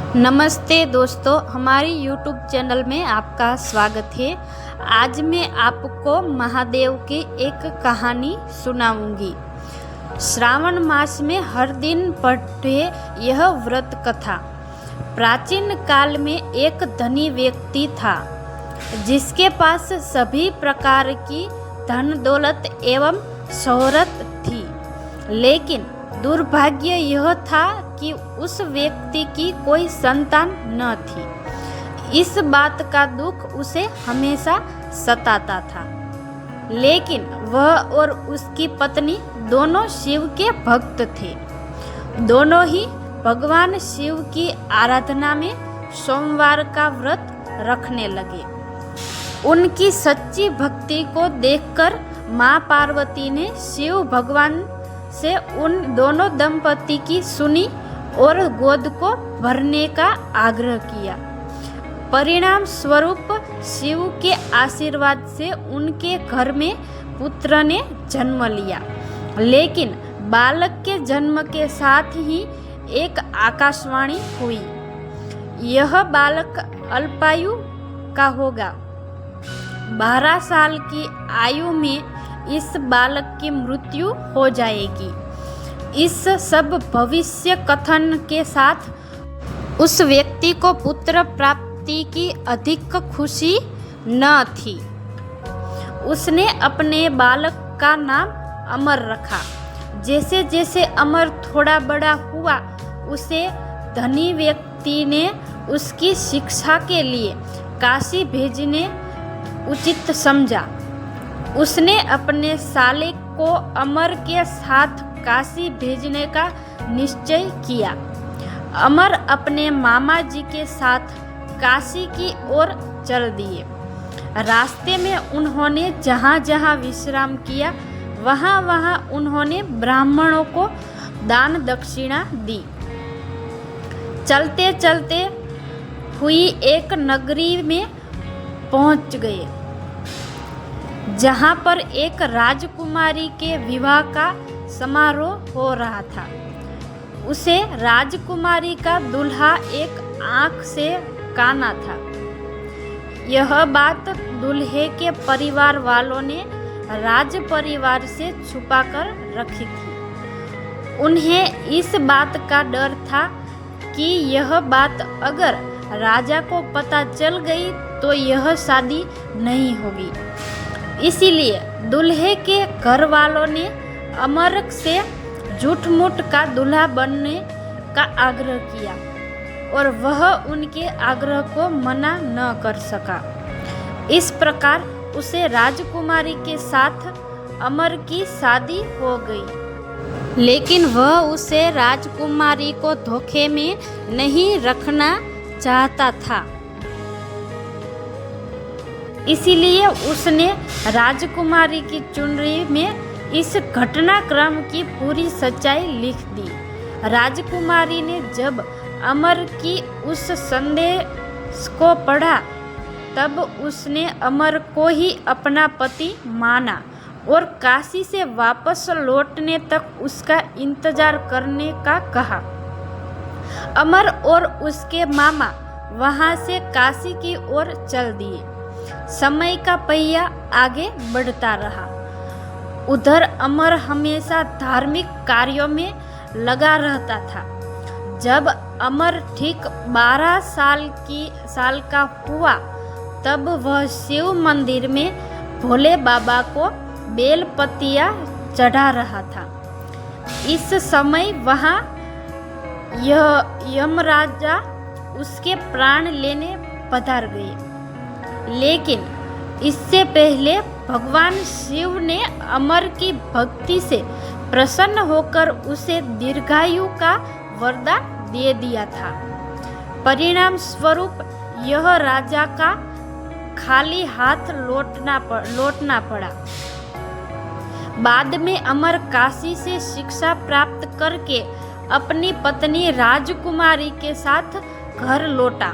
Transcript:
नमस्ते दोस्तों, हमारी YouTube चैनल में आपका स्वागत है। आज मैं आपको महादेव की एक कहानी सुनाऊंगी। श्रावण मास में हर दिन पढ़े यह व्रत कथा। प्राचीन काल में एक धनी व्यक्ति था जिसके पास सभी प्रकार की धन दौलत एवं शोहरत थी, लेकिन दुर्भाग्य यह था कि उस व्यक्ति की कोई संतान न थी। इस बात का दुख उसे हमेशा सताता था। लेकिन वह और उसकी पत्नी दोनों शिव के भक्त थे। दोनों ही भगवान शिव की आराधना में सोमवार का व्रत रखने लगे। उनकी सच्ची भक्ति को देखकर माँ पार्वती ने शिव भगवान से उन दोनों दंपति की सुनी और गोद को भरने का आग्रह किया। परिणाम स्वरूप शिव के आशीर्वाद से उनके घर में पुत्र ने जन्म लिया। लेकिन बालक के जन्म के साथ ही एक आकाशवाणी हुई, यह बालक अल्पायु का होगा। 12 साल की आयु में इस बालक की मृत्यु हो जाएगी। इस सब भविष्य कथन के साथ उस व्यक्ति को पुत्र प्राप्ति की अधिक खुशी न थी। उसने अपने बालक का नाम अमर रखा। जैसे जैसे अमर थोड़ा बड़ा हुआ, उसे धनी व्यक्ति ने उसकी शिक्षा के लिए काशी भेजने उचित समझा। उसने अपने साले को अमर के साथ काशी भेजने का निश्चय किया। अमर अपने मामा जी के साथ काशी की ओर चल दिए। रास्ते में उन्होंने जहाँ जहाँ विश्राम किया, वहाँ वहाँ उन्होंने ब्राह्मणों को दान दक्षिणा दी। चलते चलते हुई एक नगरी में पहुँच गए, जहाँ पर एक राजकुमारी के विवाह का समारोह हो रहा था। उसे राजकुमारी का दूल्हा एक आँख से काना था। यह बात दूल्हे के परिवार वालों ने राज परिवार से छुपाकर रखी थी। उन्हें इस बात का डर था कि यह बात अगर राजा को पता चल गई तो यह शादी नहीं होगी। इसीलिए दूल्हे के घर वालों ने अमर से झूठ मूठ का दूल्हा बनने का आग्रह किया और वह उनके आग्रह को मना न कर सका। इस प्रकार उसे राजकुमारी के साथ अमर की शादी हो गई। लेकिन वह उसे राजकुमारी को धोखे में नहीं रखना चाहता था। इसीलिए उसने राजकुमारी की चुनरी में इस घटनाक्रम की पूरी सच्चाई लिख दी। राजकुमारी ने जब अमर की उस संदेश को पढ़ा, तब उसने अमर को ही अपना पति माना और काशी से वापस लौटने तक उसका इंतजार करने का कहा। अमर और उसके मामा वहां से काशी की ओर चल दिए। समय का पहिया आगे बढ़ता रहा। उधर अमर हमेशा धार्मिक कार्यों में लगा रहता था। जब अमर ठीक 12 साल का हुआ, तब वह शिव मंदिर में भोले बाबा को बेल पत्तियां चढ़ा रहा था। इस समय वहाँ यमराजा उसके प्राण लेने पधार गए। लेकिन इससे पहले भगवान शिव ने अमर की भक्ति से प्रसन्न होकर उसे दीर्घायु का वरदान दे दिया था। परिणाम स्वरूप यह राजा का खाली हाथ लौटना पड़ा। बाद में अमर काशी से शिक्षा प्राप्त करके अपनी पत्नी राजकुमारी के साथ घर लौटा।